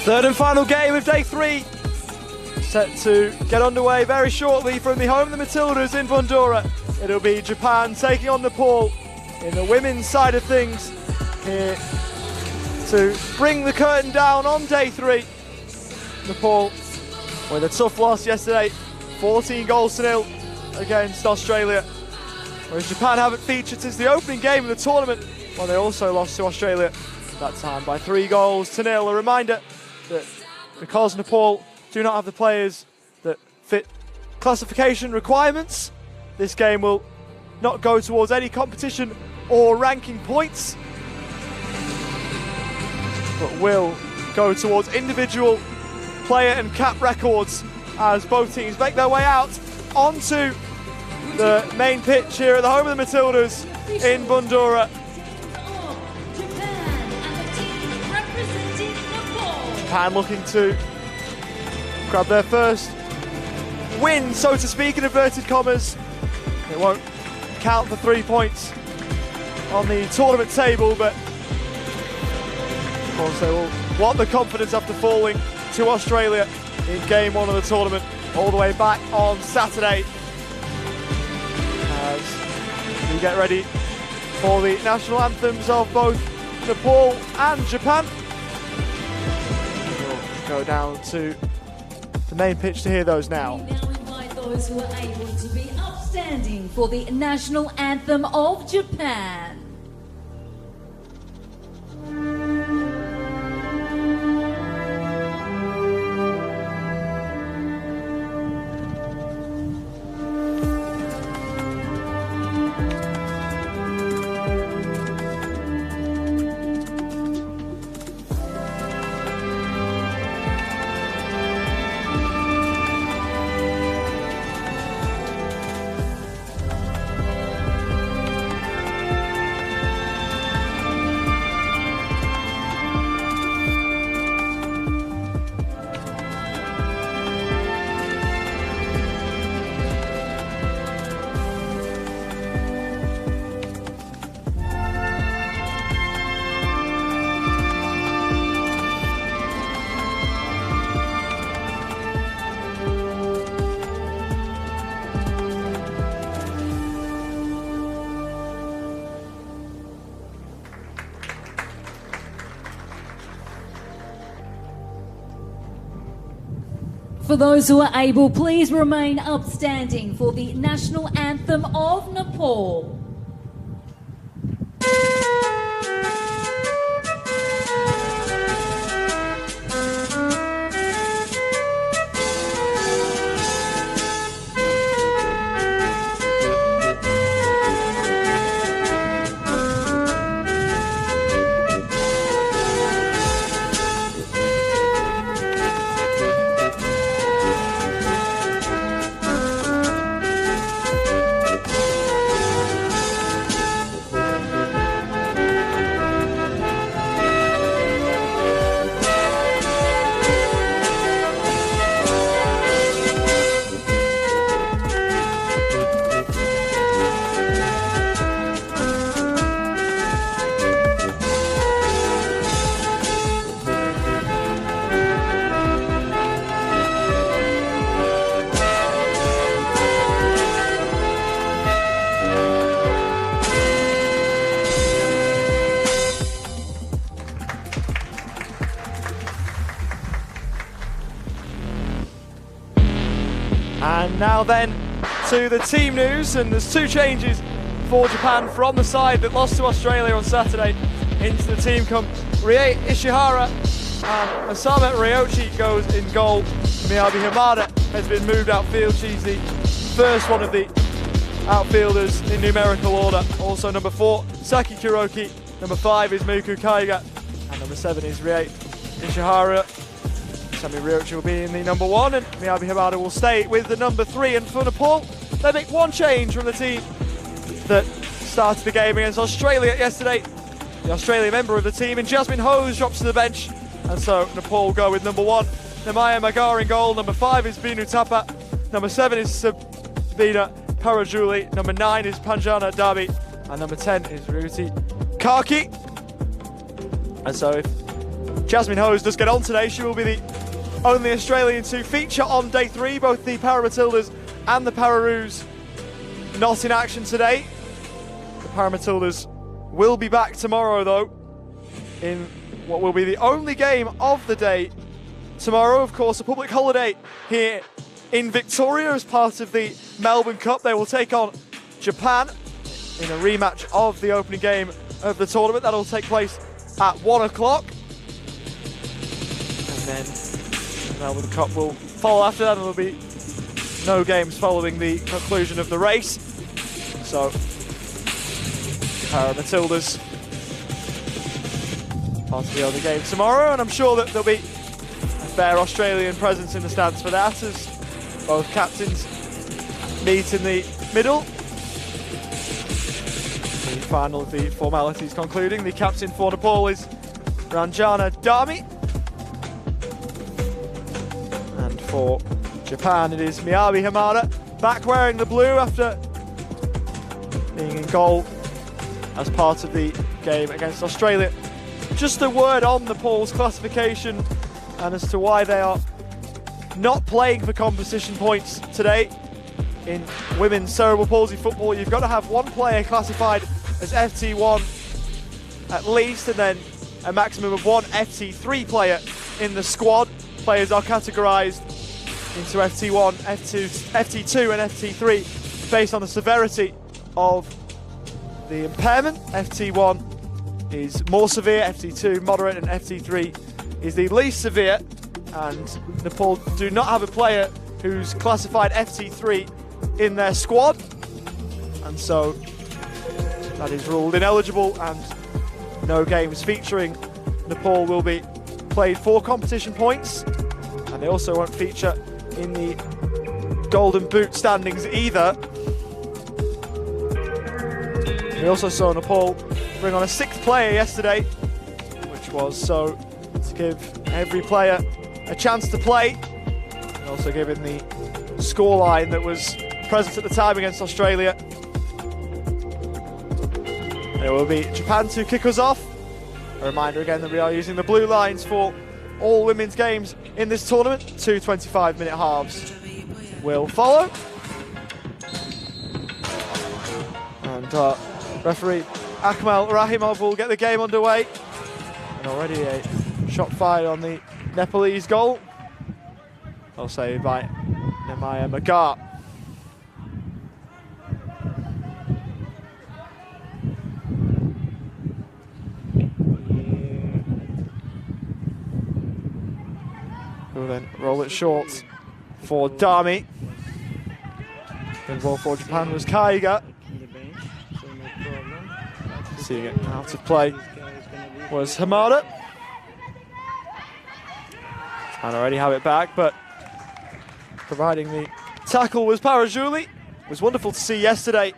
Third and final game of day 3, set to get underway very shortly from the home of the Matildas in Bandura. It'll be Japan taking on Nepal in the women's side of things here to bring the curtain down on day 3. Nepal with a tough loss yesterday, 14-0 against Australia, whereas Japan haven't featured since the opening game of the tournament, while they also lost to Australia, that time by 3-0. A reminder that because Nepal do not have the players that fit classification requirements, this game will not go towards any competition or ranking points, but will go towards individual player and cap records as both teams make their way out onto the main pitch here at the home of the Matildas in Bandura. Japan looking to grab their first win, so to speak, in inverted commas. It won't count for 3 points on the tournament table, but of course they will want the confidence after falling to Australia in game 1 of the tournament all the way back on Saturday, as we get ready for the national anthems of both Nepal and Japan. We'll go down to the main pitch to hear those now. We now invite those who are able to be upstanding for the national anthem of Japan. For those who are able, please remain upstanding for the national anthem of Nepal. And now then to the team news, and there's 2 changes for Japan from the side that lost to Australia on Saturday. Into the team come Rie Ishihara and Osama Ryochi goes in goal. Miyabi Hamada has been moved outfield. She's the first one of the outfielders in numerical order. Also number 4, Saki Kuroki. Number 5 is Miku Kaiga. And number 7 is Rie Ishihara. Sami Ryochi will be in the number 1, and Miyabi Hamada will stay with the number 3. And for Nepal, they make 1 change from the team that started the game against Australia yesterday. The Australian member of the team, and Jasmine Hose, drops to the bench, and so Nepal go with number 1, Nemaya Magar in goal. Number 5 is Binu Tapa. Number 7 is Sabina Parajuli. Number 9 is Panjana Dabi, and number 10 is Ruti Kaki. And so if Jasmine Hose does get on today. She will be the only Australian to feature on day 3. Both the Para Matildas and the Pararoos not in action today. The Para Matildas will be back tomorrow though, in what will be the only game of the day. Tomorrow, of course, a public holiday here in Victoria as part of the Melbourne Cup. They will take on Japan in a rematch of the opening game of the tournament. That'll take place at 1 o'clock. And then the Melbourne Cup will follow after that, and there'll be no games following the conclusion of the race. So, Para Matildas part of the other game tomorrow, and I'm sure that there'll be a fair Australian presence in the stands for that, as both captains meet in the middle. The final of the formalities concluding. The captain for Nepal is Ranjana Dami, and for Japan it is Miyabi Hamada, back wearing the blue after being in goal as part of the game against Australia. Just a word on Nepal's classification and as to why they are not playing for competition points today. In women's cerebral palsy football, you've got to have one player classified as FT1 at least, and then a maximum of one FT3 player in the squad. Players are categorised into FT1, FT2 and FT3 based on the severity of the impairment. FT1 is more severe, FT2 moderate, and FT3 is the least severe. And Nepal do not have a player who's classified FT3 in their squad, and so that is ruled ineligible, and no games featuring Nepal will be played for competition points, and they also won't feature in the Golden Boot standings either. We also saw Nepal bring on a 6th player yesterday, which was so to give every player a chance to play, and also given the scoreline that was present at the time against Australia. And it will be Japan to kick us off. A reminder again that we are using the blue lines for all women's games in this tournament. 2 25-minute halves will follow. And referee Akmal Rahimov will get the game underway. And already a shot fired on the Nepalese goal. Well saved by Nemaya Magar. Who will then roll it short for Dami. Involved for Japan was Kaiga. Seeing it out of play was Hamada. And already have it back, but providing the tackle was Parajuli. It was wonderful to see yesterday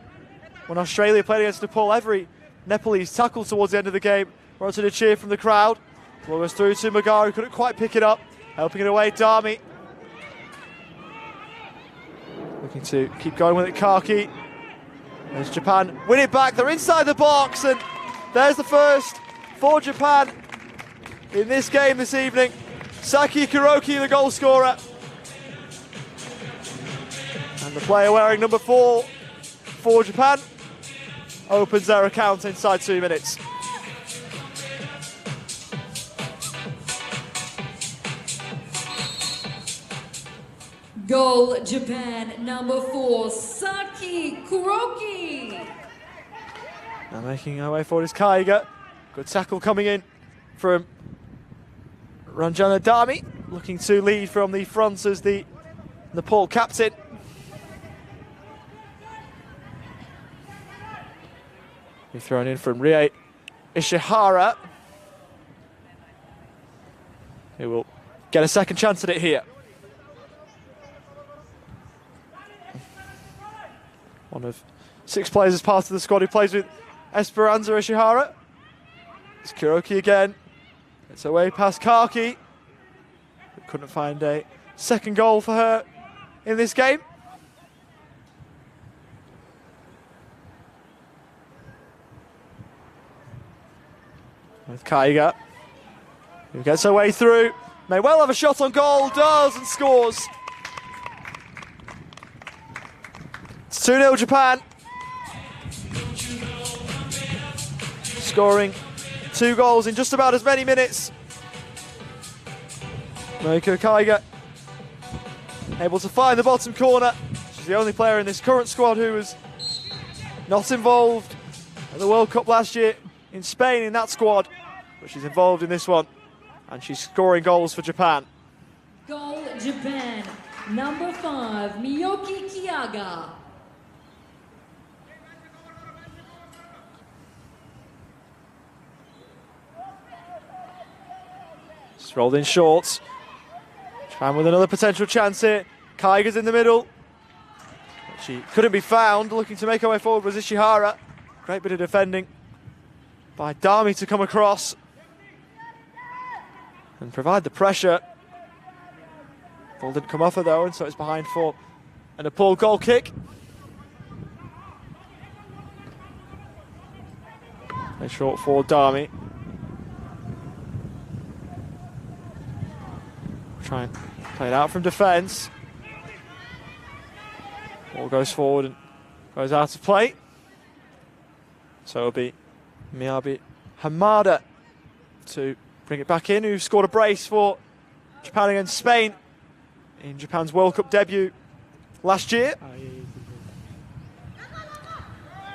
when Australia played against Nepal. Every Nepalese tackle towards the end of the game wanted a cheer from the crowd. Ball was through to Magar, who couldn't quite pick it up. Helping it away, Dami. Looking to keep going with it, Kaki. There's Japan, win it back, they're inside the box, and there's the first for Japan in this game this evening. Saki Kuroki, the goal scorer. And the player wearing number 4 for Japan opens their account inside 2 minutes. Goal Japan, number 4, Saki Kuroki. Now making our way forward is Kaiga. Good tackle coming in from Ranjana Dami, looking to lead from the front as the Nepal captain. Be thrown in from Rie Ishihara, who will get a second chance at it here. One of 6 players as part of the squad who plays with Esperanza Ishihara. It's Kuroki again. It's away past Kaki. Couldn't find a second goal for her in this game. With Kaiga. Who gets her way through. May well have a shot on goal. Does and scores. It's 2-0 Japan. Scoring 2 goals in just about as many minutes. Meiko Kaiga able to find the bottom corner. She's the only player in this current squad who was not involved at the World Cup last year in Spain in that squad, but she's involved in this one, and she's scoring goals for Japan. Goal Japan, number 5, Miyoki Kiyaga. It's rolled in short. Japan with another potential chance here. Kaiga's in the middle. She couldn't be found. Looking to make her way forward was Ishihara. Great bit of defending by Dami to come across and provide the pressure. Ball didn't come off her though, and so it's behind for a Nepal goal kick. Play short for Dami. Try and play it out from defence. Ball goes forward and goes out of play. So it'll be Miyabi Hamada to bring it back in, who scored a brace for Japan against Spain in Japan's World Cup debut last year.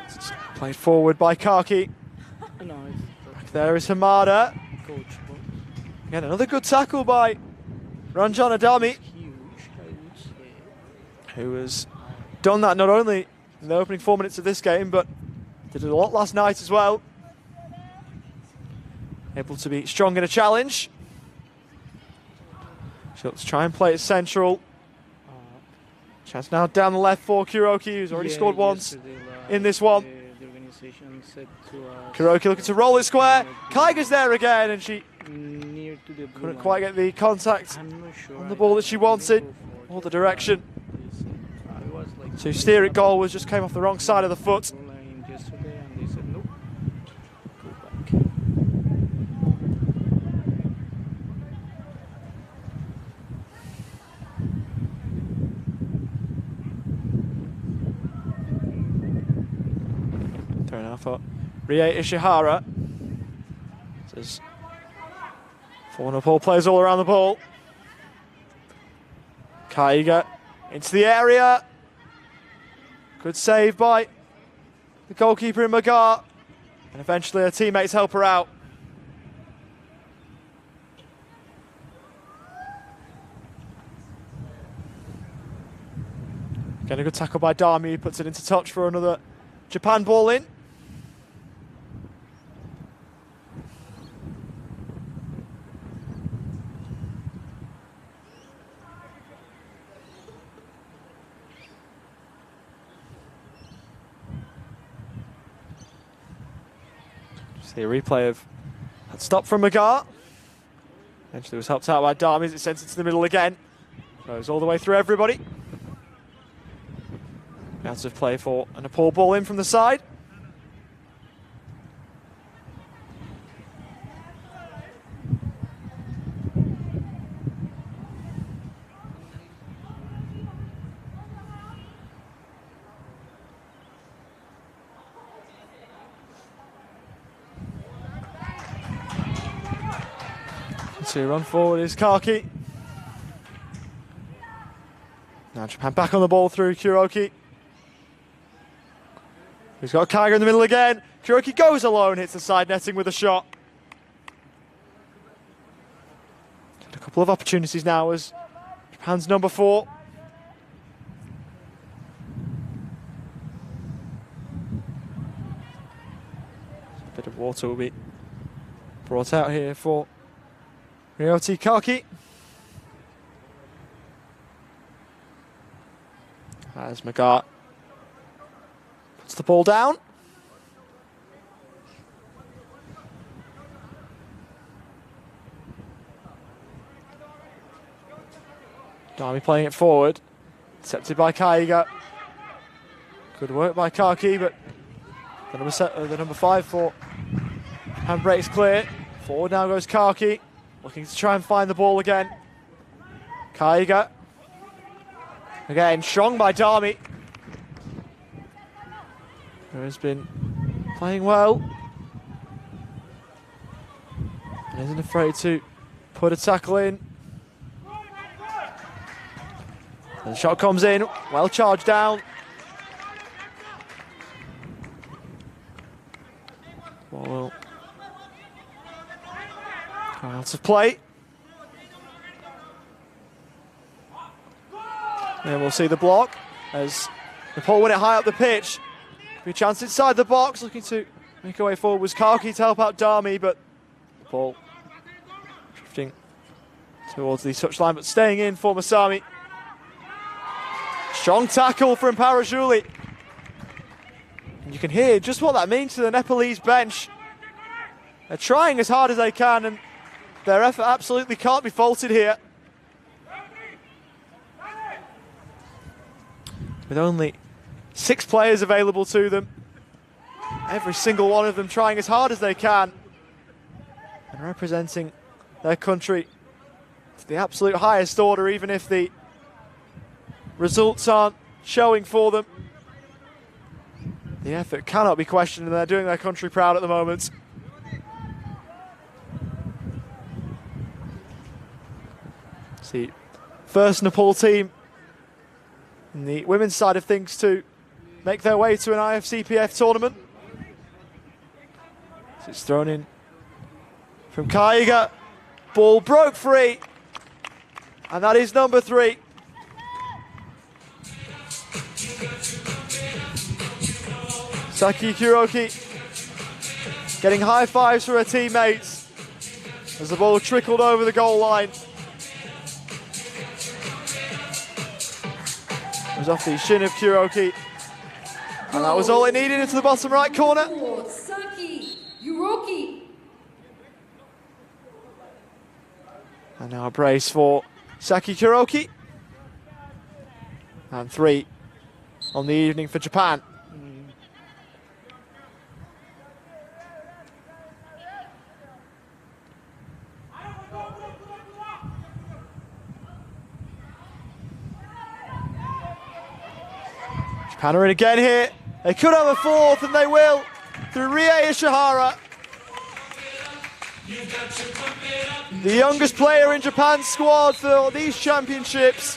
It's played forward by Kaki. Back there is Hamada. Again, another good tackle by Ranjana Dami, who has done that not only in the opening 4 minutes of this game, but did it a lot last night as well. Able to be strong in a challenge. She'll try and play it central. Chance now down the left for Kuroki, who's already scored once in this one. Kuroki looking to roll it square. Kaiga's there again, and she couldn't quite get the contact on the ball that she wanted, or the direction. To steer it goal was just came off the wrong side of the foot. Throw now for Rie Ishihara. There's 4 Nepal players all around the ball. Kaiga into the area. Good save by the goalkeeper in Magar. And eventually her teammates help her out. Again, a good tackle by Dami, puts it into touch for another Japan ball in. See a replay of that stop from Magar. Eventually was helped out by Dami as it sends it to the middle again. Goes all the way through everybody. Out of play for a Nepal ball in from the side. To run forward is Kaki. Now Japan back on the ball through Kuroki. He's got Kaiga in the middle again. Kuroki goes alone, hits the side netting with a shot. A couple of opportunities now as Japan's number 4. A bit of water will be brought out here for Ryoti Kaki. As Magar puts the ball down. Dami playing it forward. Intercepted by Kaiga. Good work by Kaki, but the number 5 for handbrake's clear. Forward now goes Kaki. looking to try and find the ball again. Kaiga. Again, strong by Dami. Who has been playing well. And isn't afraid to put a tackle in. And the shot comes in, well charged down. Ball will go out of play. And we'll see the block as Nepal win it high up the pitch. Be a chance inside the box, looking to make a way forward was Karki to help out Dami, but the ball drifting towards the touchline, but staying in for Masami. Strong tackle from Parajuli. And you can hear just what that means to the Nepalese bench. They're trying as hard as they can, and their effort absolutely can't be faulted here. With only 6 players available to them, every single one of them trying as hard as they can and representing their country to the absolute highest order, even if the results aren't showing for them. The effort cannot be questioned, and they're doing their country proud at the moment. See, first Nepal team in the women's side of things to make their way to an IFCPF tournament. It's thrown in from Kaiga. Ball broke free. And that is number 3. Saki Kuroki getting high fives for her teammates as the ball trickled over the goal line. It was off the shin of Kuroki. And that was all it needed into the bottom right corner. Saki Kuroki. And now a brace for Saki Kuroki. And 3 on the evening for Japan. Japan are in again here. They could have a 4th, and they will, through Rie Ishihara. The youngest player in Japan's squad for these championships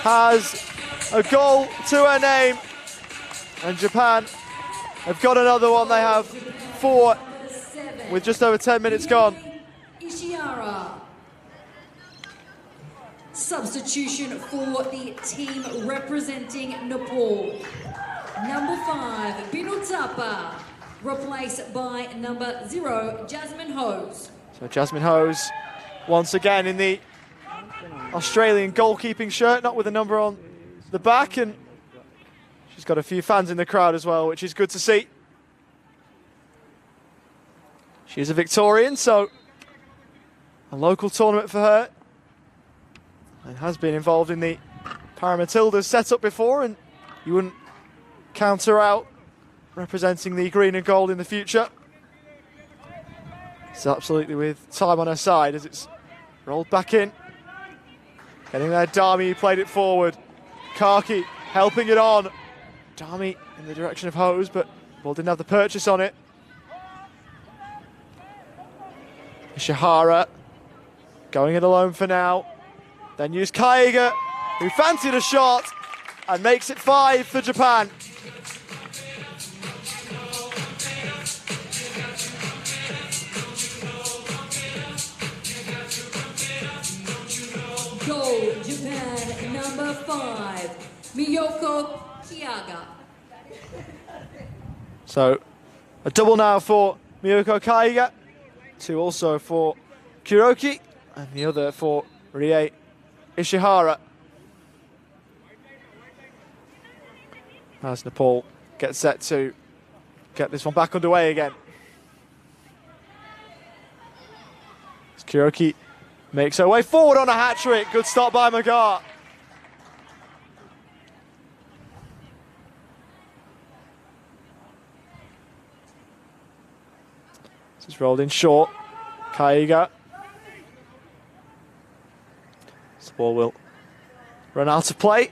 has a goal to her name. And Japan have got another one. They have 4 with just over 10 minutes gone. Ishihara. Substitution for the team representing Nepal. Number 5, Binutapa, replaced by number 0, Jasmine Hose. So Jasmine Hose, once again in the Australian goalkeeping shirt, not with a number on the back, and she's got a few fans in the crowd as well, which is good to see. She's a Victorian, so a local tournament for her. And has been involved in the Paramatildas setup before, and you wouldn't count her out representing the green and gold in the future. It's absolutely with time on her side as it's rolled back in. Getting there, Dami played it forward. Karki helping it on. Dami in the direction of Hose, but ball didn't have the purchase on it. Ishihara going it alone for now. Then use Kaiga, who fancied a shot and makes it 5 for Japan. Goal, Japan, number 5, Miyoko Kiaga. So a double now for Miyoko Kaiga, 2 also for Kuroki, and the other for Rie Ishihara. As Nepal gets set to get this one back underway again. As Kuroki makes her way forward on a hat-trick. Good stop by Magar. This is rolled in short. Kaiga. The ball will run out of play.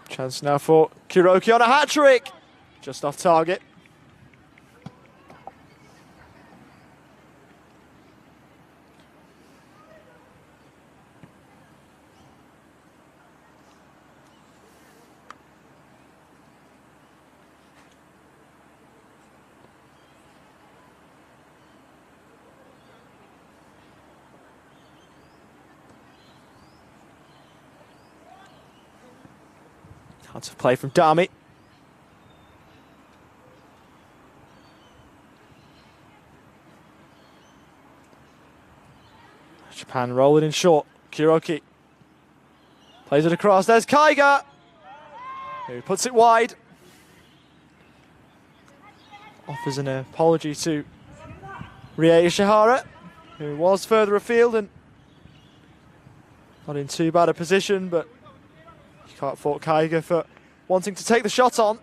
Chance now for Kuroki on a hat-trick. Just off target. Lots of play from Dami. Japan rolling in short. Kuroki plays it across. There's Kaiga, who puts it wide. Offers an apology to Rie Ishihara, who was further afield and not in too bad a position, but you can't fault Kaiga for wanting to take the shot on.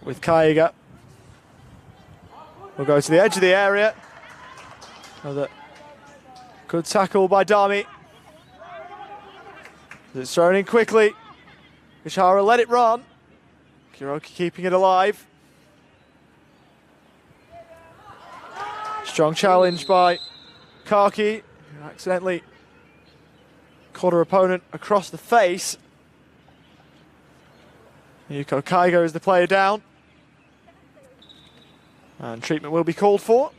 With Kaiga, we'll go to the edge of the area. Another good tackle by Dami. It's thrown in quickly. Ishihara let it run. Kuroki keeping it alive. Strong challenge by Kaki, who accidentally caught her opponent across the face. Yuko Kaigo is the player down. And treatment will be called for.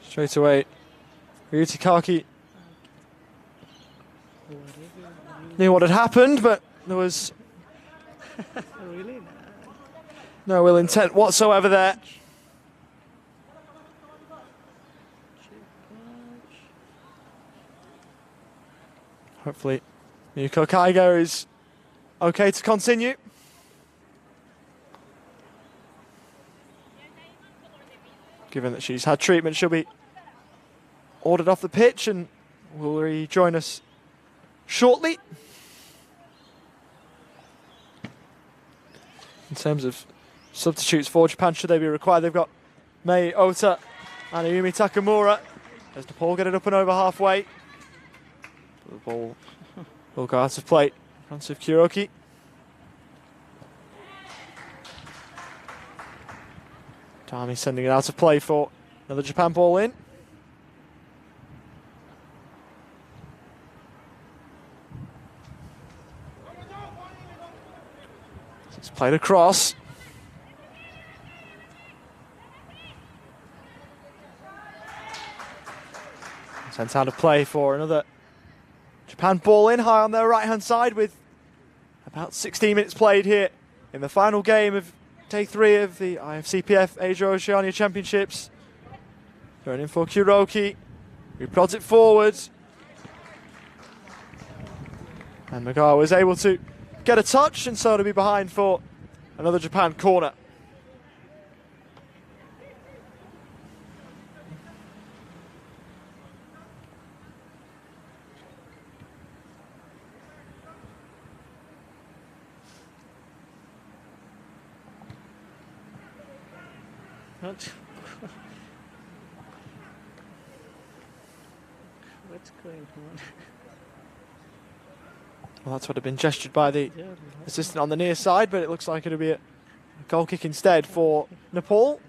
Straight away, Ryuta Kaki knew what had happened, but there was no ill intent whatsoever there. Hopefully, Yuko Kaigo is okay to continue. Given that she's had treatment, she'll be ordered off the pitch and will rejoin us shortly. In terms of substitutes for Japan, should they be required, they've got Mei Ota and Ayumi Takamura. As Nepal get it up and over halfway. The ball will go out of play in front of Kuroki. Dami sending it out of play for another Japan ball in. It's played across. Sent out of play for another Japan ball in, high on their right-hand side with about 16 minutes played here in the final game of Day 3 of the IFCPF Asia Oceania Championships. Thrown in for Kuroki, who prods it forward. And Magawa was able to get a touch, and so to be behind for another Japan corner. What's going on? Well, that's what had been gestured by the assistant on the near side, but it looks like it'll be a goal kick instead for Nepal.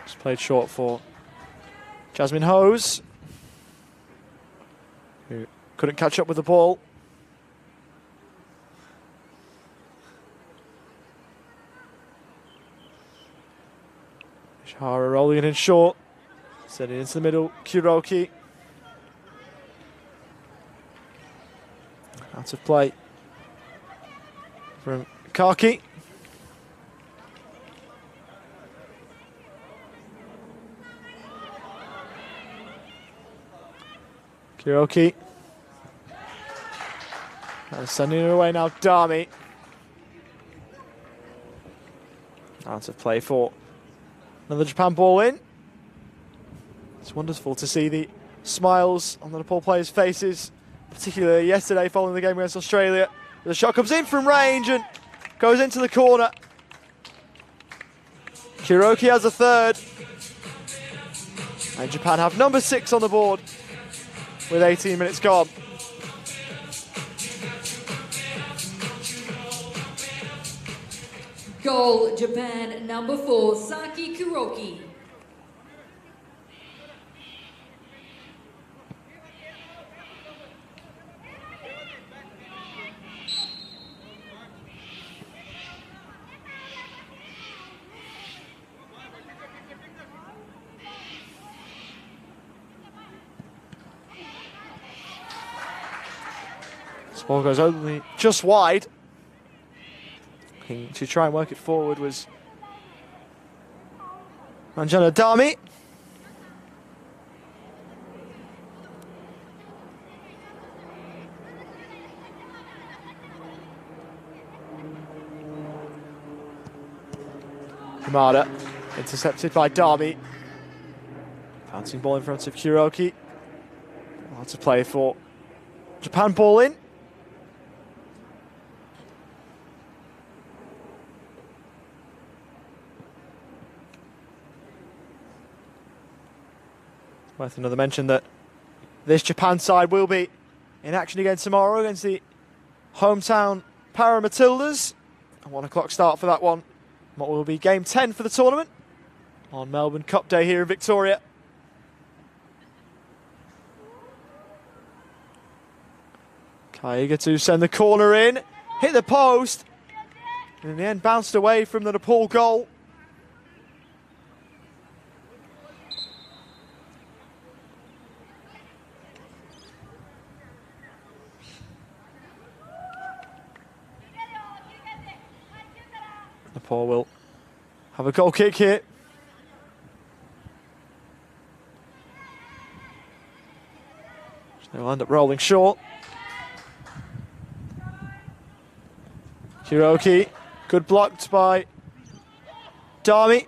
Just played short for Jasmine Hose, who couldn't catch up with the ball. Ishihara rolling it in short. Sending it into the middle. Kuroki. Out of play from Kaki. Kuroki. And sending it away now, Dami. Out of play for another Japan ball in. It's wonderful to see the smiles on the Nepal players' faces, particularly yesterday following the game against Australia. The shot comes in from range and goes into the corner. Kuroki has a third. And Japan have number 6 on the board with 18 minutes gone. Goal, Japan, number 4, Saki Kuroki. This ball goes only just wide. To try and work it forward was Ranjana Dami. Hamada intercepted by Dami. Bouncing ball in front of Kuroki. Lots to play for. Japan ball in. Worth another mention that this Japan side will be in action again tomorrow against the hometown Para Matildas. A 1 o'clock start for that one. What will be game 10 for the tournament on Melbourne Cup Day here in Victoria. Kaiga to send the corner in, hit the post, and in the end bounced away from the Nepal goal. Nepal will have a goal kick here. They'll end up rolling short. Kuroki, good blocked by Dami.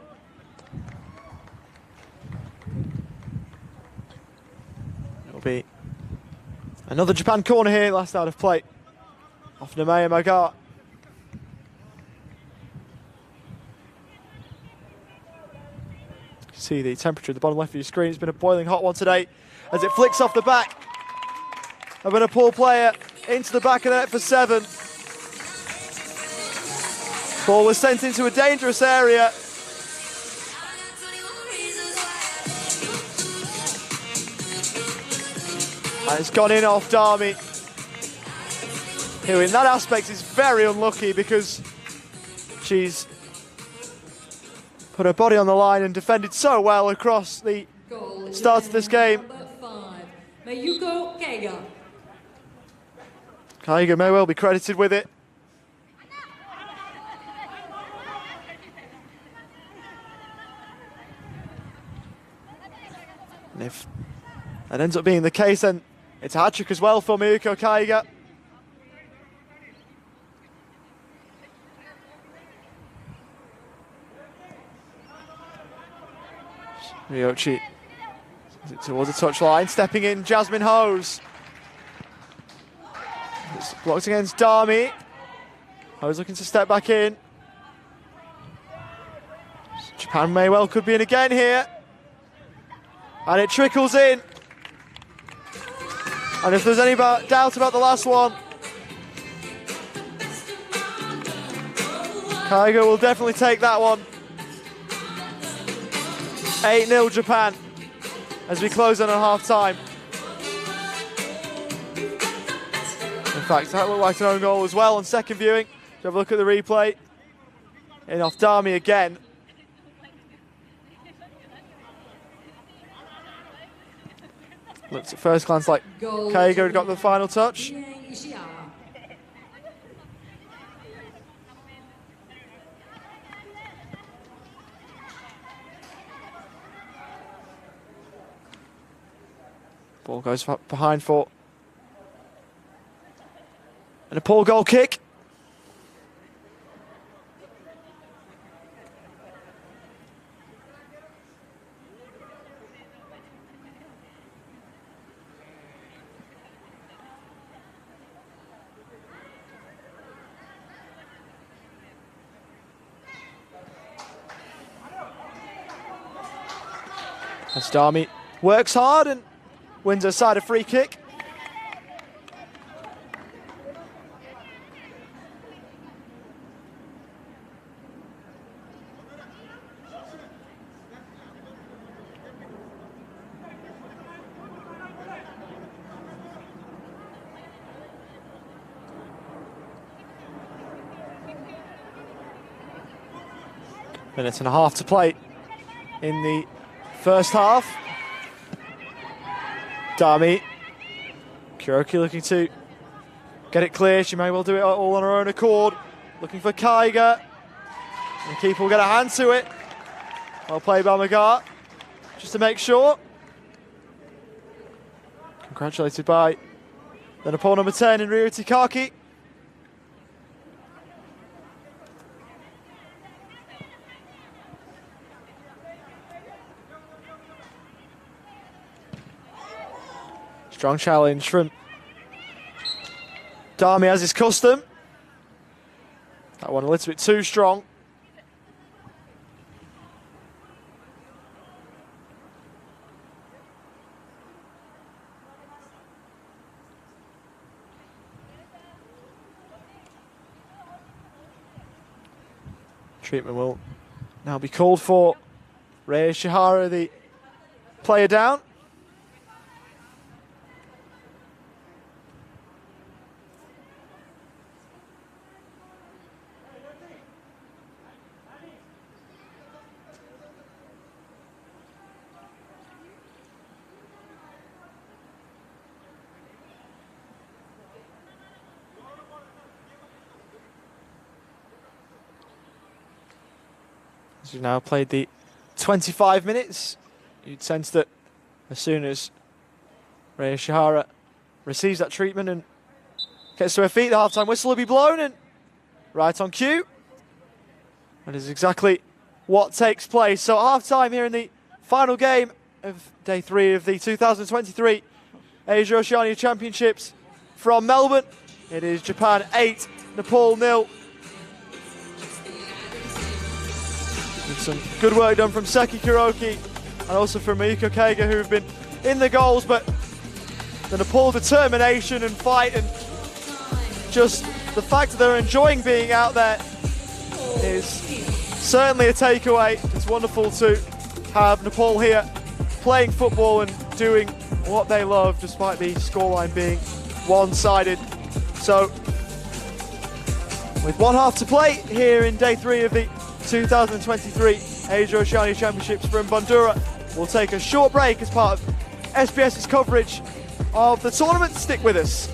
It'll be another Japan corner here, last out of play. Off Nemea Maga. See the temperature at the bottom left of your screen. It's been a boiling hot one today as it flicks off the back of a Nepal player into the back of the net for 7. Ball was sent into a dangerous area. And it's gone in off Dami, who in that aspect is very unlucky because she's put her body on the line and defended so well across the start of this game. Kaiga may well be credited with it. And if that ends up being the case, then it's a hat-trick as well for Miyuko Kaiga. Ryochi towards the touchline, stepping in Jasmine Hose. It's blocked against Dami. Hose looking to step back in. Japan may well could be in again here. And it trickles in. And if there's any doubt about the last one, Kaiga will definitely take that one. 8-0 Japan as we close on at half-time. In fact, that looked like an own goal as well on second viewing. Have a look at the replay. In off Dami again. Looks at first glance like Kaiga got the final touch. Ball goes behind for a Nepal goal kick. As Dami works hard and wins a side a free kick. Minute and a half to play in the first half. Dami. Kuroki looking to get it clear. She may well do it all on her own accord. Looking for Kaiga. And the keeper will get a hand to it. Well played by Magar. Just to make sure. Congratulated by the Nepal number 10 in Rio Tikaki. Strong challenge from Dami as is custom. That one a little bit too strong. Treatment will now be called for Rhea Shihara, the player down. As we've now played the 25 minutes, you'd sense that as soon as Rhea Shihara receives that treatment and gets to her feet, the half-time whistle will be blown, and right on cue. That is exactly what takes place. So half-time here in the final game of day 3 of the 2023 Asia Oceania Championships from Melbourne. It is Japan 8, Nepal 0. With some good work done from Seki Kuroki and also from Miiko Kaiga, who have been in the goals, but the Nepal determination and fight and just the fact that they're enjoying being out there is certainly a takeaway. It's wonderful to have Nepal here playing football and doing what they love despite the scoreline being one-sided. So with one half to play here in day 3 of the 2023 Asia Oceania Championships from Bandura. We'll take a short break as part of SBS's coverage of the tournament. Stick with us.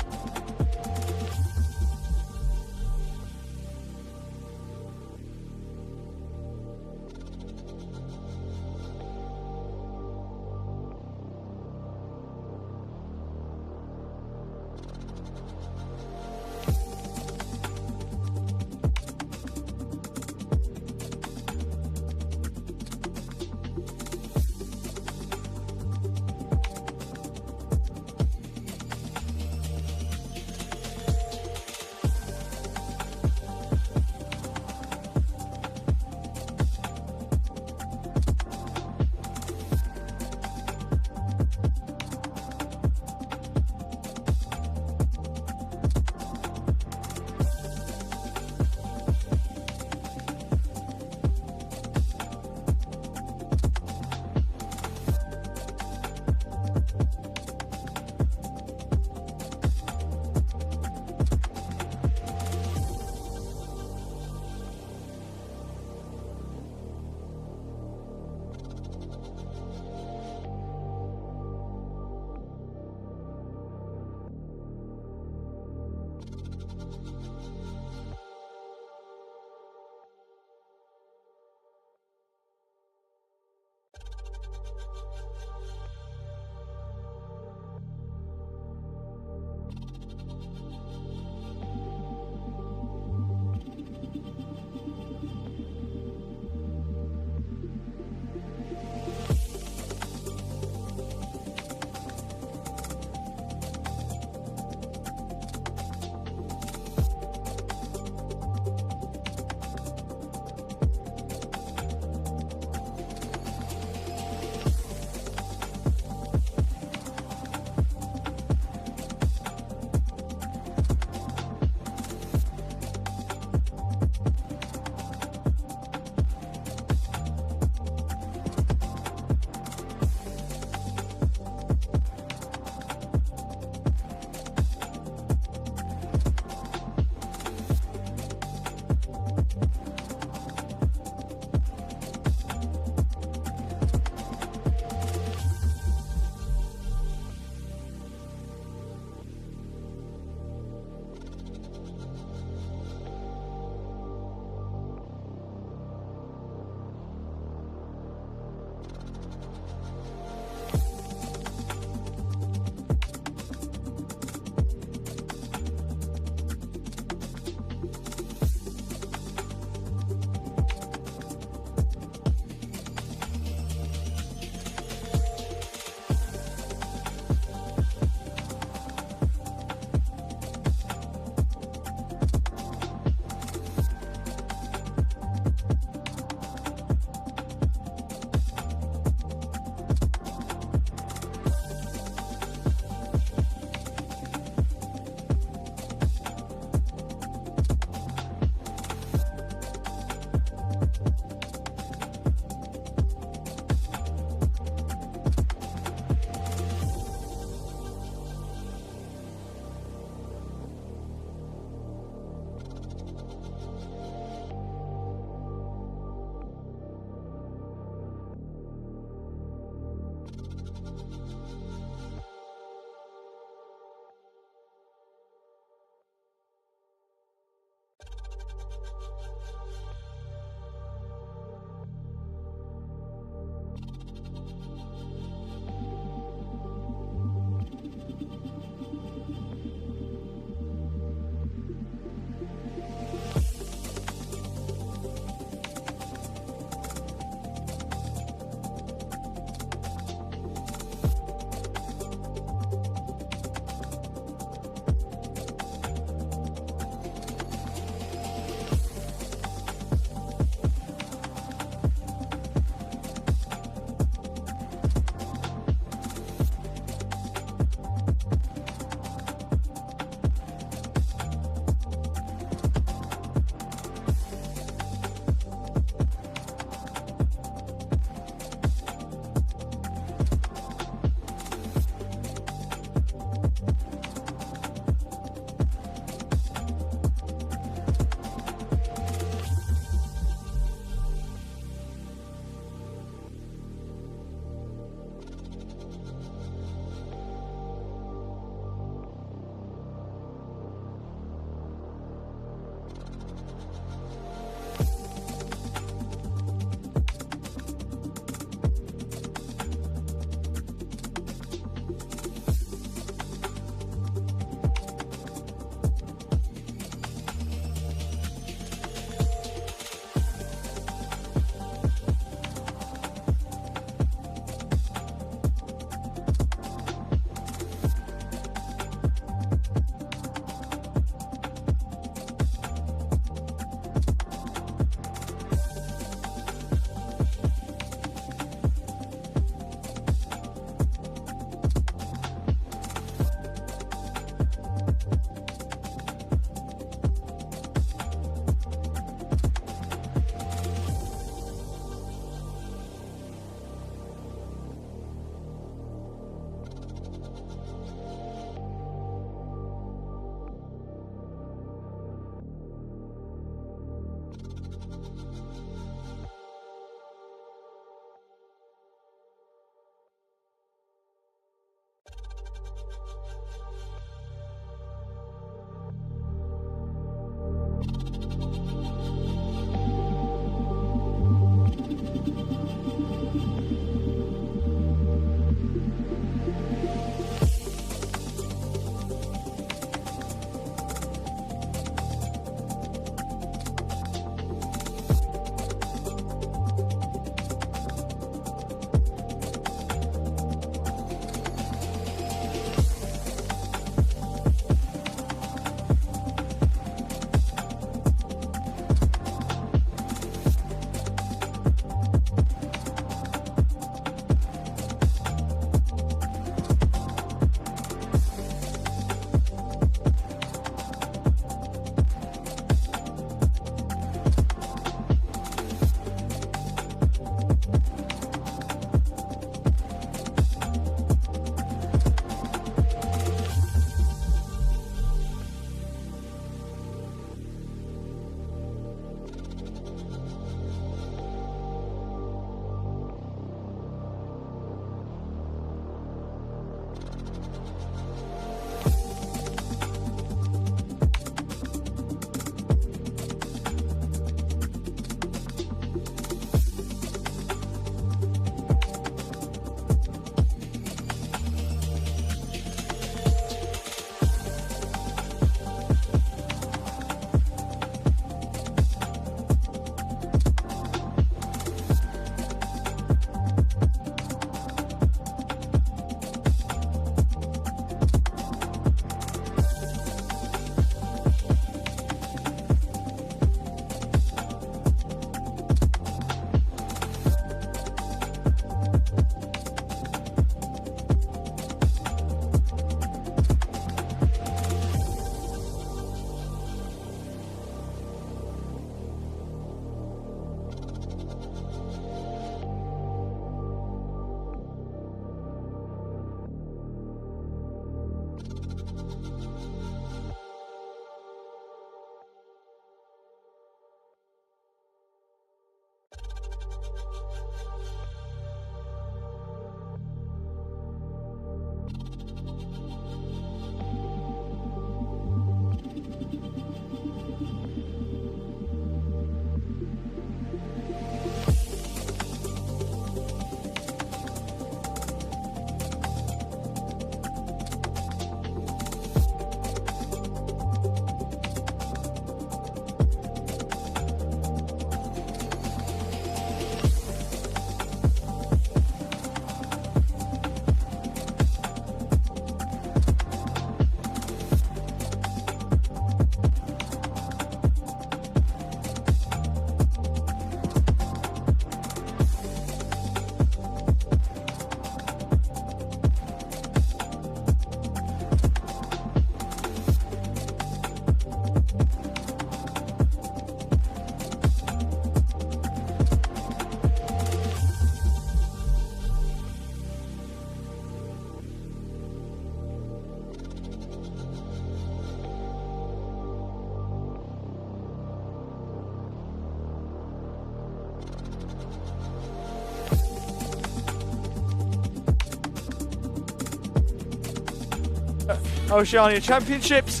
Oceania Championships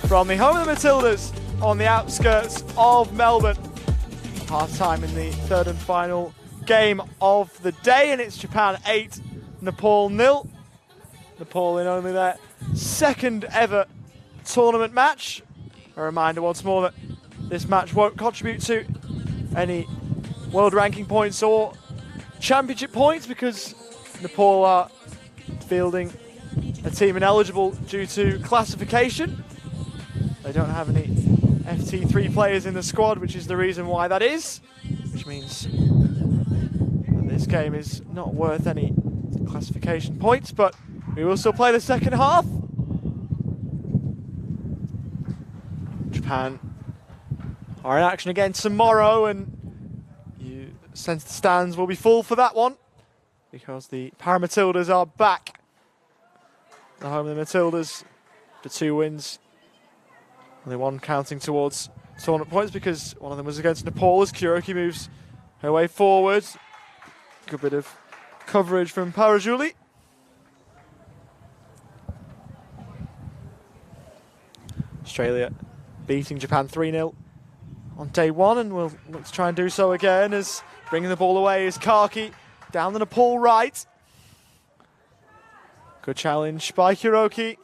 from the home of the Matildas on the outskirts of Melbourne. Half-time in the third and final game of the day, and it's Japan 8, Nepal 0. Nepal in only their second ever tournament match. A reminder once more that this match won't contribute to any world ranking points or championship points because Nepal are fielding a team ineligible due to classification. They don't have any FT3 players in the squad, which is the reason why that is, which means that this game is not worth any classification points, but we will still play the second half. Japan are in action again tomorrow, and you sense the stands will be full for that one because the Paramatildas are back. The home of the Matildas, the 2 wins. Only one counting towards tournament points because one of them was against Nepal as Kuroki moves her way forward. Good bit of coverage from Parajuli. Australia beating Japan 3-0 on day one, and we'll look to try and do so again as bringing the ball away is Kaki down the Nepal right. Good challenge by Kuroki.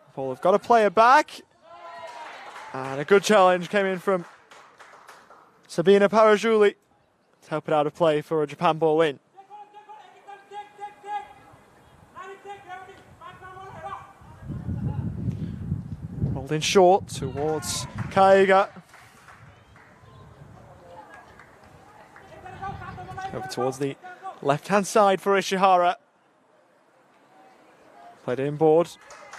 Nepal have got a player back. And a good challenge came in from Sabina Parajuli to help it out of play for a Japan ball in. Rolled in short towards Kaiga. Over towards the left-hand side for Ishihara. Played inboard,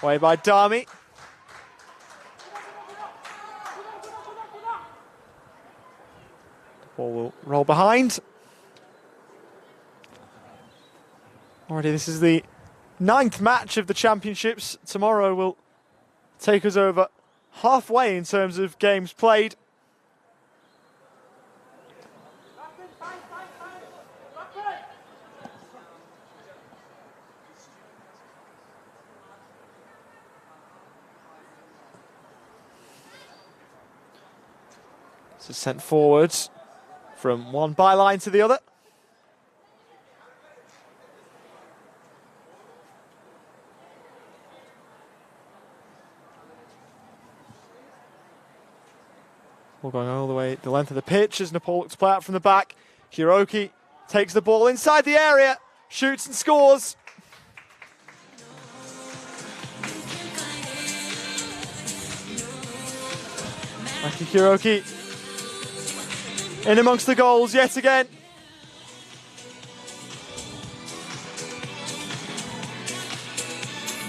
away by Dami. Ball will roll behind. Already this is the 9th match of the championships. Tomorrow will take us over halfway in terms of games played. This is sent forwards from one byline to the other. Ball going all the way the length of the pitch as Nepal looks to play out from the back. Kuroki takes the ball inside the area, shoots and scores. Maki Kuroki in amongst the goals yet again.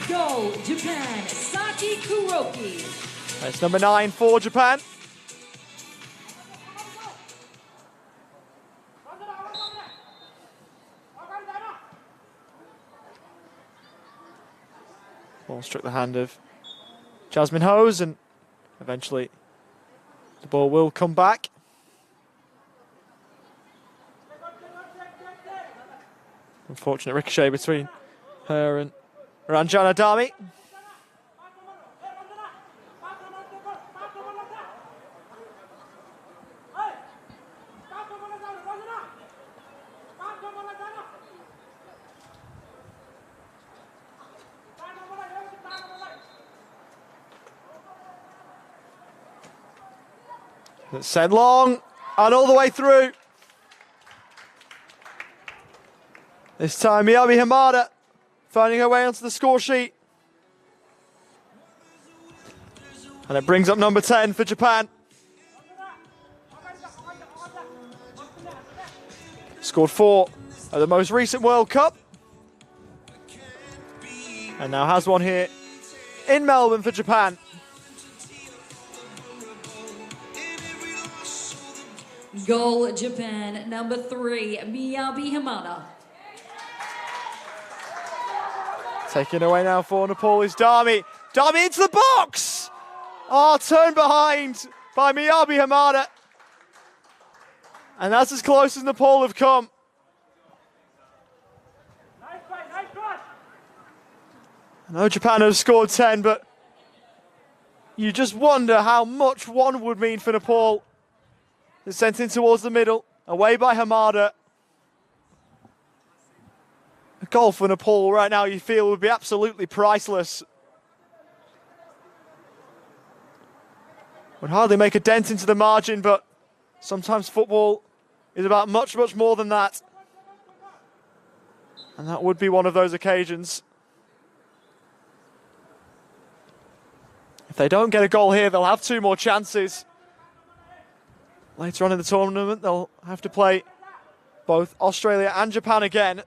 Go Japan, Saki Kuroki. That's number 9 for Japan. Ball struck the hand of Jasmine Hose, and eventually the ball will come back. Unfortunate ricochet between her and Ranjana Dami. It's sent long and all the way through. This time Miyabi Hamada finding her way onto the score sheet. And it brings up number 10 for Japan. Scored 4 at the most recent World Cup. And now has one here in Melbourne for Japan. Goal Japan, number 3, Miyabi Hamada. Taken away now for Nepal is Dami. Dami into the box! Oh, turned behind by Miyabi Hamada. And that's as close as Nepal have come. I know Japan have scored 10, but you just wonder how much one would mean for Nepal. It's sent in towards the middle, away by Hamada. A goal for Nepal right now you feel would be absolutely priceless. Would hardly make a dent into the margin, but sometimes football is about much, much more than that. And that would be one of those occasions. If they don't get a goal here, they'll have 2 more chances. Later on in the tournament, they'll have to play both Australia and Japan again.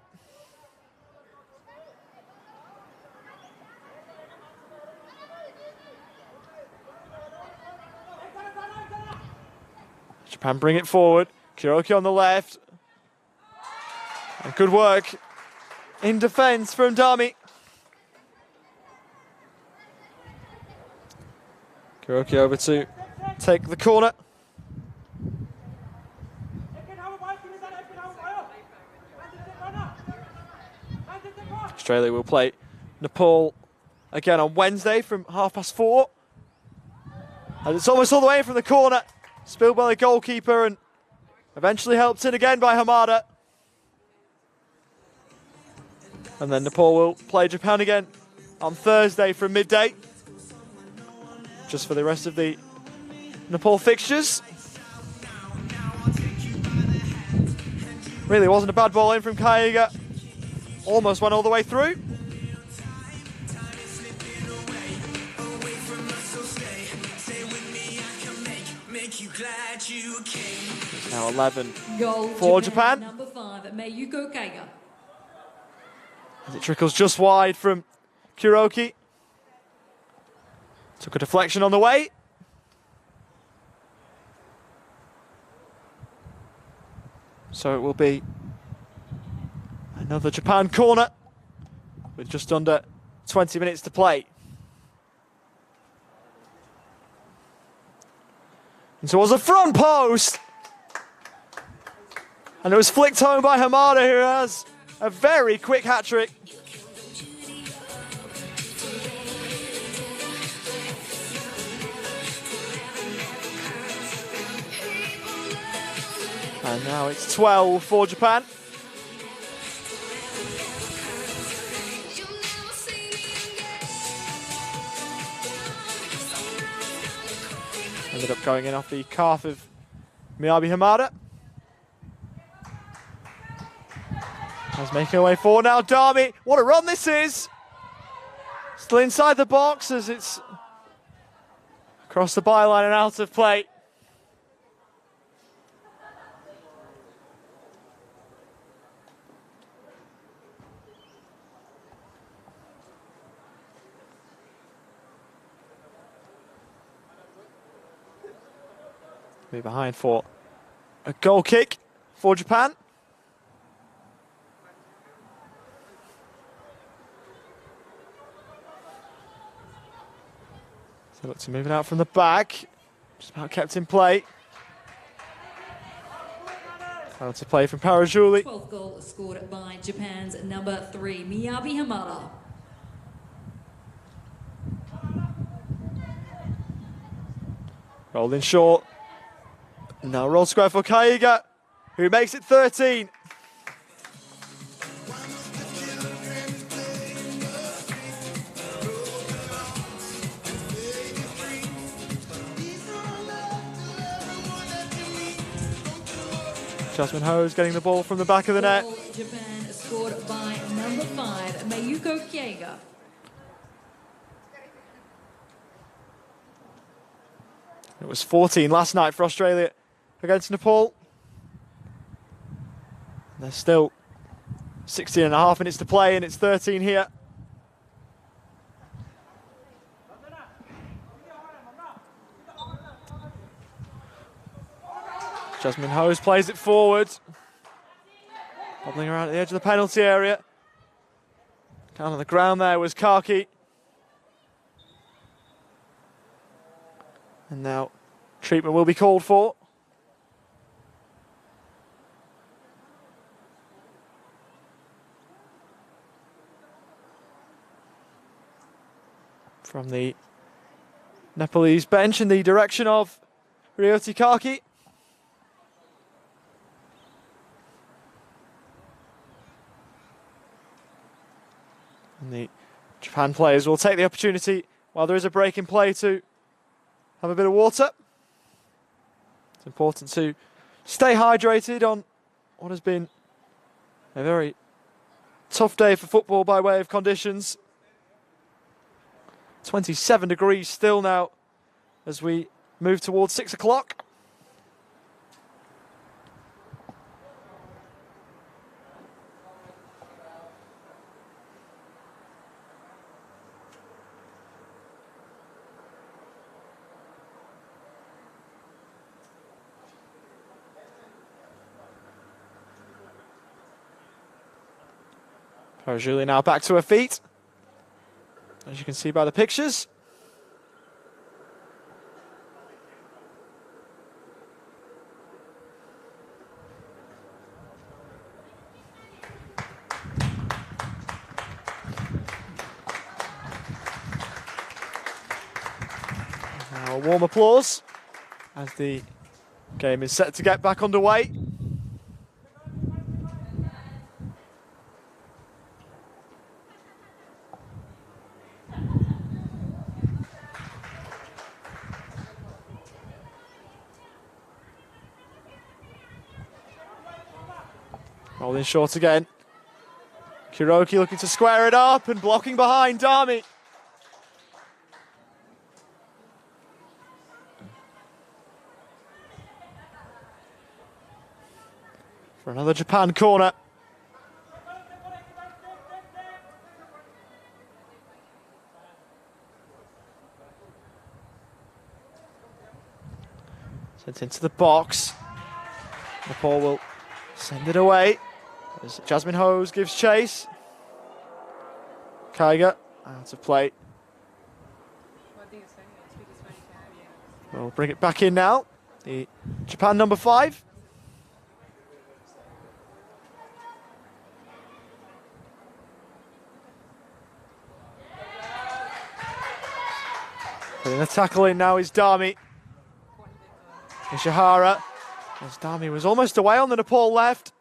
Japan bring it forward. Kuroki on the left. And good work in defence from Dami. Kuroki over to take the corner. Australia will play Nepal again on Wednesday from 4:30. And it's almost all the way in from the corner. Spilled by the goalkeeper and eventually helped in again by Hamada. And then Nepal will play Japan again on Thursday from midday. Just for the rest of the Nepal fixtures. Really wasn't a bad ball in from Kaiga. Almost went all the way through. It's now 11 Goal for Japan. Number 5, Mayuko Kaiga. As it trickles just wide from Kuroki. Took a deflection on the way. So it will be another Japan corner with just under 20 minutes to play. And towards the front post. And it was flicked home by Hamada, who has a very quick hat-trick. And now it's 12 for Japan. Ended up going in off the calf of Miyabi Hamada. As making her way forward now, Dami. What a run this is! Still inside the box as it's across the byline and out of play. Be behind for a goal kick for Japan. So look to move it out from the back. Just about kept in play. Out to play from Parajuli. 12th goal scored by Japan's number 3, Miyabi Hamada. Rolled in short. Now roll square for Kaiga, who makes it 13. Jasmine Ho's getting the ball from the back of the net. Japan scored by number 5, Mayuko Kaiga. It was 14 last night for Australia against Nepal. There's still 16 and a half minutes to play and it's 13 here. Jasmine Hose plays it forward. Bobbling around at the edge of the penalty area. Down on the ground there was Kaki. And now treatment will be called for. from the Nepalese bench in the direction of Ryoti Kaki. And the Japan players will take the opportunity while there is a break in play to have a bit of water. It's important to stay hydrated on what has been a very tough day for football by way of conditions. 27 degrees still now as we move towards 6 o'clock. Julie now back to her feet, as you can see by the pictures. Now a warm applause as the game is set to get back underway. Holding short again. Kuroki looking to square it up and blocking behind Dami. For another Japan corner. Sent into the box. Nepal will send it away as Jasmine Hose gives chase. Kaiga out of play. We'll bring it back in now. The Japan number 5. Putting the tackle in now is Dami. Ishihara, as Dami was almost away on the Nepal left.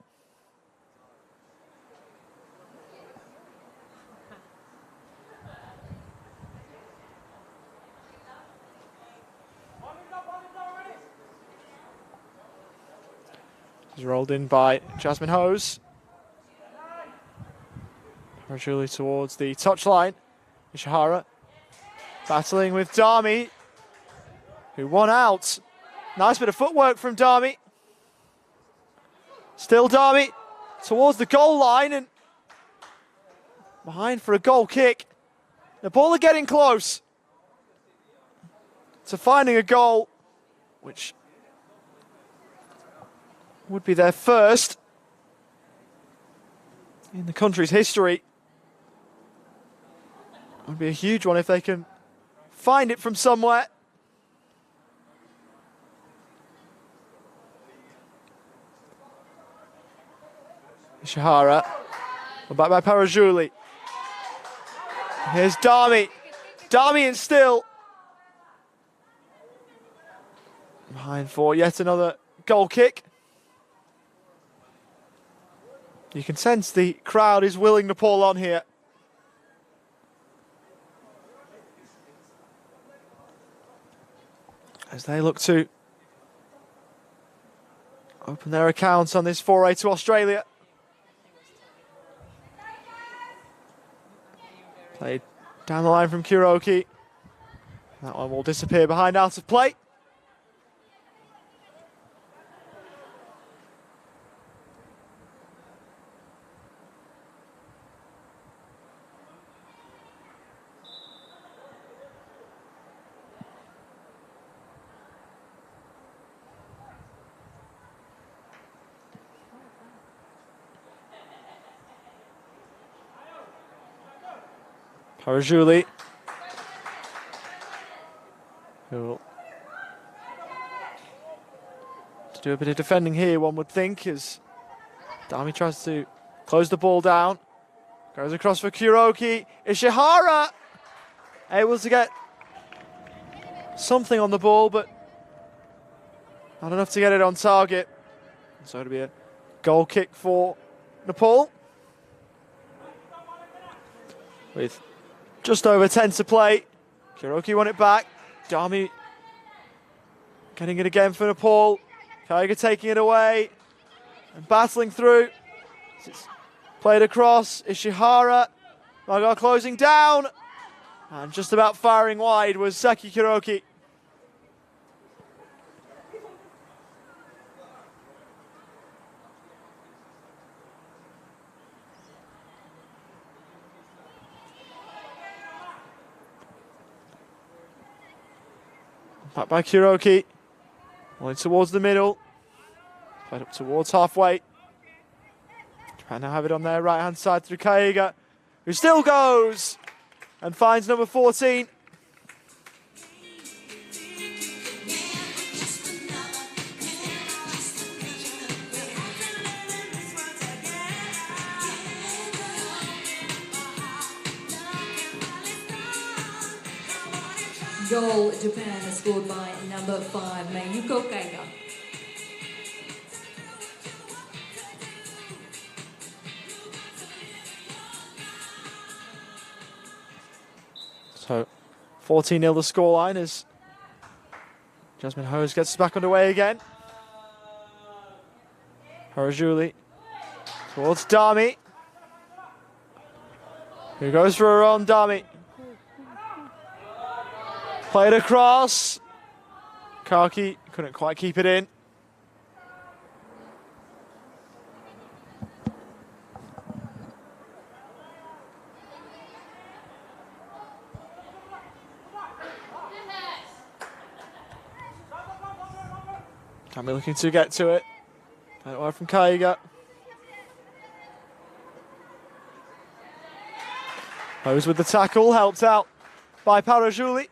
He's rolled in by Jasmine Hose. Julie towards the touchline. Ishihara battling with Dami, who won out. Nice bit of footwork from Dami. Still Dami towards the goal line and behind for a goal kick. Nepal are getting close to finding a goal, which would be their first in the country's history. It would be a huge one if they can find it from somewhere. Ishihara, back by Parajuli. Here's Dami. Dami and still. Behind for yet another goal kick. You can sense the crowd is willing to pull on here. As they look to open their accounts on this foray to Australia. Played down the line from Kuroki. That one will disappear behind out of play. Parajuli, who will do a bit of defending here, one would think, as Dami tries to close the ball down. Goes across for Kuroki. Ishihara! able to get something on the ball, but not enough to get it on target. So it'll be a goal kick for Nepal. With just over 10 to play. Kuroki won it back. Dami getting it again for Nepal. Kaiga taking it away and battling through. It's played across. Ishihara. Magar closing down. And just about firing wide was Saki Kuroki. Back by Kuroki. Going towards the middle. Played up towards halfway. Japan now have it on their right-hand side through Kaiga, who still goes and finds number 14. Goal, Japan is scored by number 5, Mayuko Kaiga. So 14-0 the scoreline as Jasmine Hose gets back underway again. Harajuli towards Dami. Who goes for her own Dami. Played across. Kaki couldn't quite keep it in. Can be looking to get to it. Played away from Kaiga. Hose with the tackle, helped out by Parajuli.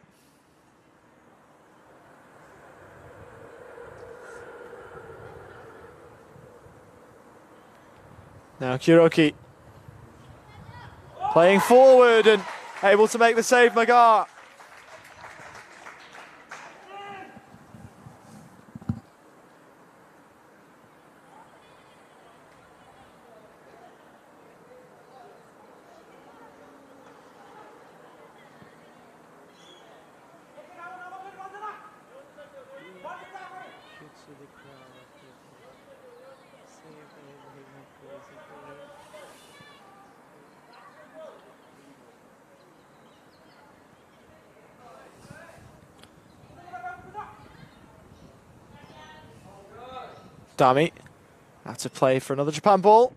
Now Kuroki playing forward and able to make the save, Magar. Dami, have to play for another Japan ball.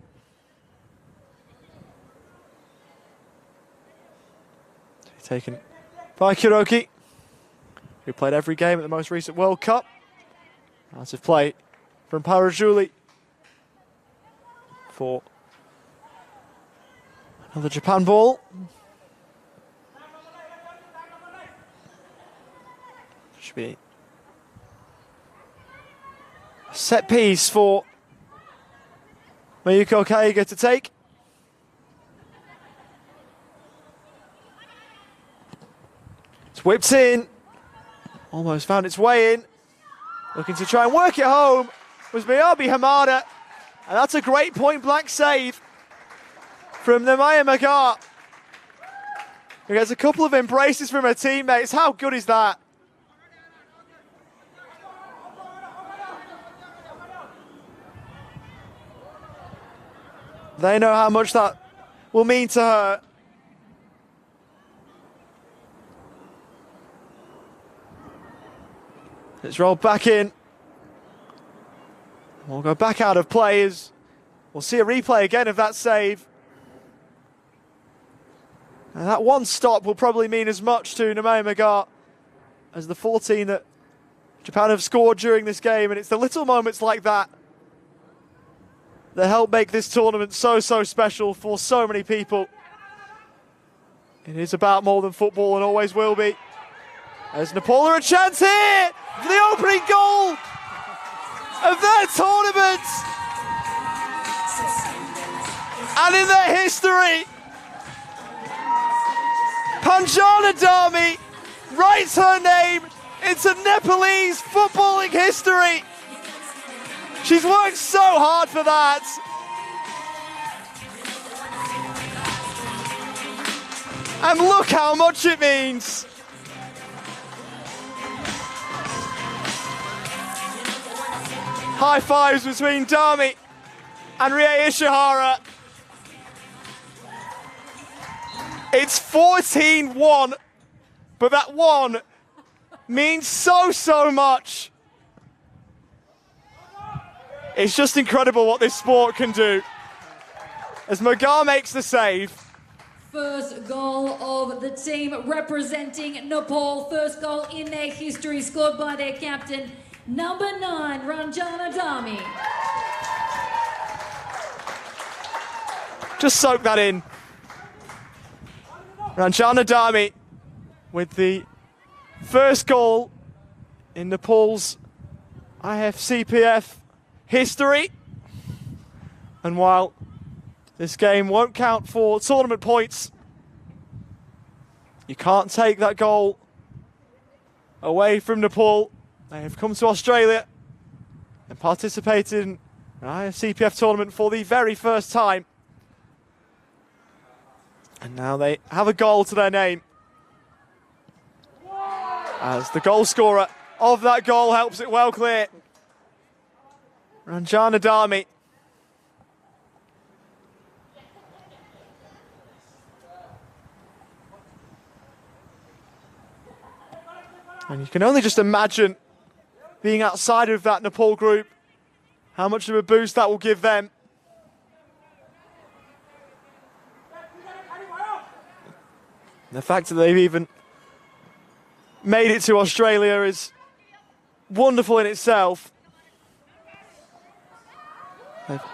Taken by Kuroki, who played every game at the most recent World Cup. Out of play from Parajuli for another Japan ball. Should be set piece for Mayuko Kaiga to take. It's whipped in. Almost found its way in. Looking to try and work it home was Miyabi Hamada. And that's a great point-blank save from Nemaya Magar, who gets a couple of embraces from her teammates. How good is that? They know how much that will mean to her. It's rolled back in. We'll go back out of play as we'll see a replay again of that save. And that one stop will probably mean as much to Nemaya Magar as the 14 that Japan have scored during this game. And it's the little moments like that that help make this tournament so, so special for so many people. It is about more than football and always will be. As Nepal are a chance here for the opening goal of their tournament. And in their history, Panjana Dami writes her name into Nepalese footballing history. She's worked so hard for that. And look how much it means. High fives between Dami and Rie Ishihara. It's 14-1, but that one means so much. It's just incredible what this sport can do. As Magar makes the save. First goal of the team representing Nepal. First goal in their history, scored by their captain, number 9, Ranjana Dami. Just soak that in. Ranjana Dami with the first goal in Nepal's IFCPF history. And while this game won't count for tournament points, you can't take that goal away from Nepal. They have come to Australia and participated in an IFCPF tournament for the very first time. And now they have a goal to their name, as the goal scorer of that goal helps it well clear. Ranjana Dami. And you can only just imagine being outside of that Nepal group, how much of a boost that will give them. The fact that they've even made it to Australia is wonderful in itself. They've got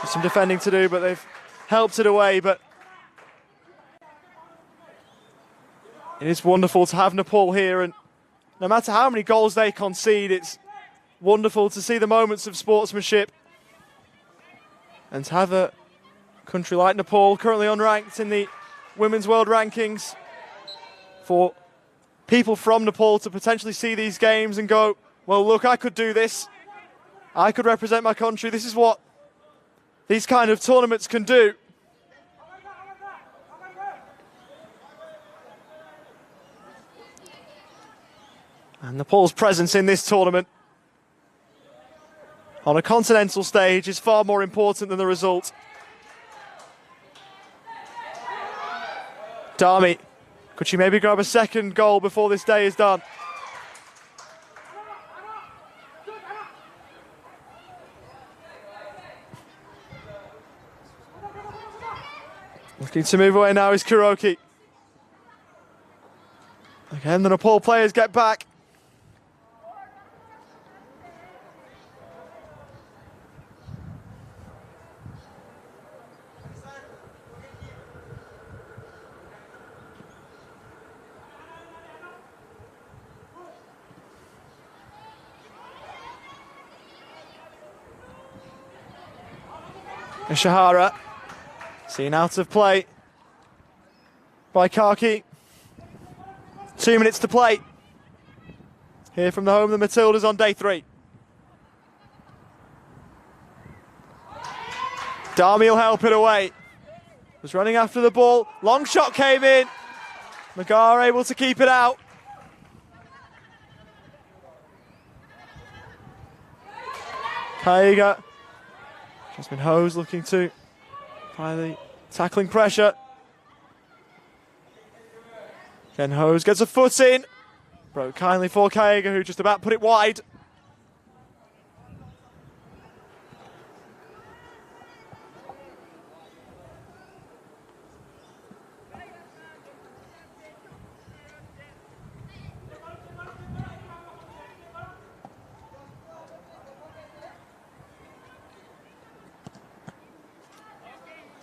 some defending to do, but they've helped it away. But it is wonderful to have Nepal here, and no matter how many goals they concede, it's wonderful to see the moments of sportsmanship. And to have a country like Nepal, currently unranked in the Women's World Rankings, for people from Nepal to potentially see these games and go, well, look, I could do this. I could represent my country. This is what these kind of tournaments can do. And Nepal's presence in this tournament on a continental stage is far more important than the result. Dami, could she maybe grab a second goal before this day is done? Looking to move away now is Kuroki. Again, the Nepal players get back. Ishihara, seen out of play by Kaki. 2 minutes to play. Here from the home of the Matildas on day 3. Dami will help it away. Was running after the ball. Long shot came in. Magar able to keep it out. Kaiga. Jasmine Hose looking to apply the tackling pressure. Ken Hose gets a foot in. Broke kindly for Kaiga, who just about put it wide.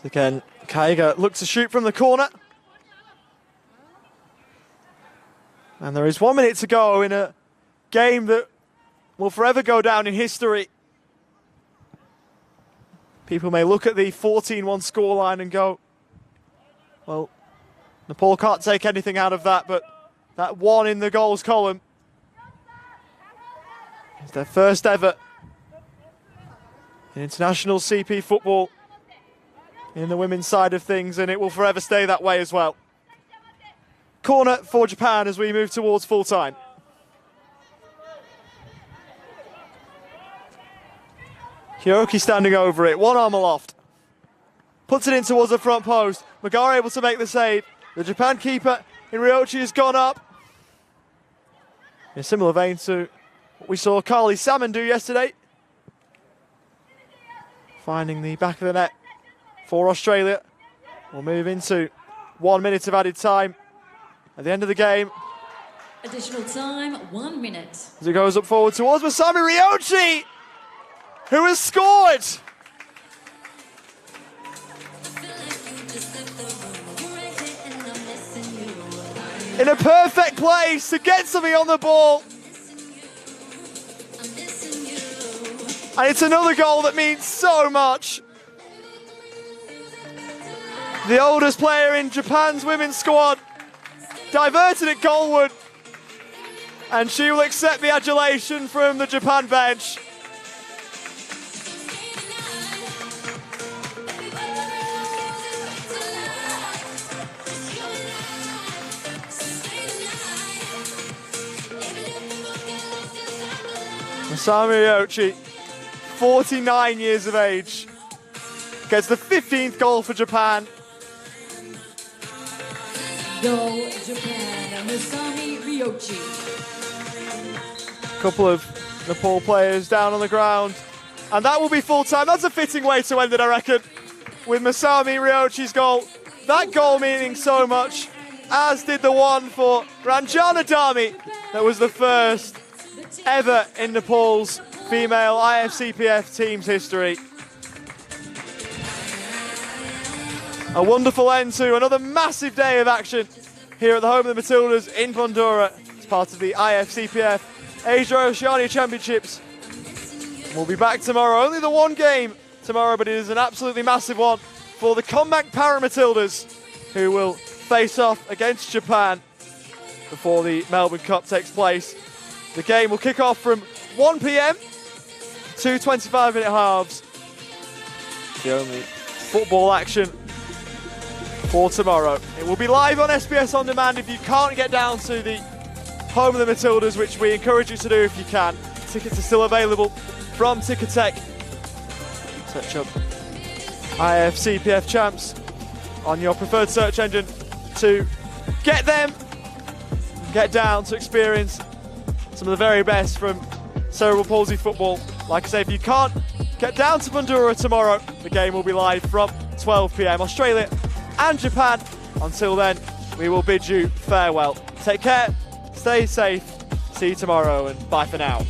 Again, Kaiga looks to shoot from the corner. And there is 1 minute to go in a game that will forever go down in history. People may look at the 14-1 scoreline and go, well, Nepal can't take anything out of that, but that one in the goals column is their first ever in international CP football in the women's side of things, and it will forever stay that way as well. Corner for Japan as we move towards full time. Hyoki standing over it, one arm aloft. Puts it in towards the front post. Magara able to make the save. The Japan keeper in Ryochi has gone up. In a similar vein to what we saw Carly Salmon do yesterday. Finding the back of the net for Australia. We'll move into 1 minute of added time at the end of the game. Additional time, 1 minute. As it goes up forward towards Masami Ryochi, who has scored. In a perfect place to get something on the ball. And it's another goal that means so much. The oldest player in Japan's women's squad diverted it goalward. And she will accept the adulation from the Japan bench. Masami Ryochi, 49 years of age, gets the 15th goal for Japan. Goal Japan, Masami Ryochi. A couple of Nepal players down on the ground, and that will be full time. That's a fitting way to end it, I reckon, with Masami Ryochi's goal. That goal meaning so much, as did the one for Ranjana Dami, that was the first ever in Nepal's female IFCPF team's history. A wonderful end to another massive day of action here at the home of the Matildas in Bandura as part of the IFCPF Asia Oceania Championships. We'll be back tomorrow. Only the one game tomorrow, but it is an absolutely massive one for the Combank Para Matildas, who will face off against Japan before the Melbourne Cup takes place. The game will kick off from 1 p.m. 2 25-minute halves. The only football action for tomorrow. It will be live on SBS On Demand if you can't get down to the home of the Matildas, which we encourage you to do if you can. Tickets are still available from Ticketek. Search up IFCPF Champs on your preferred search engine to get them, get down to experience some of the very best from cerebral palsy football. Like I say, if you can't get down to Bandura tomorrow, the game will be live from 12 p.m. Australia and Japan. Until then, we will bid you farewell. Take care, stay safe, see you tomorrow, and bye for now.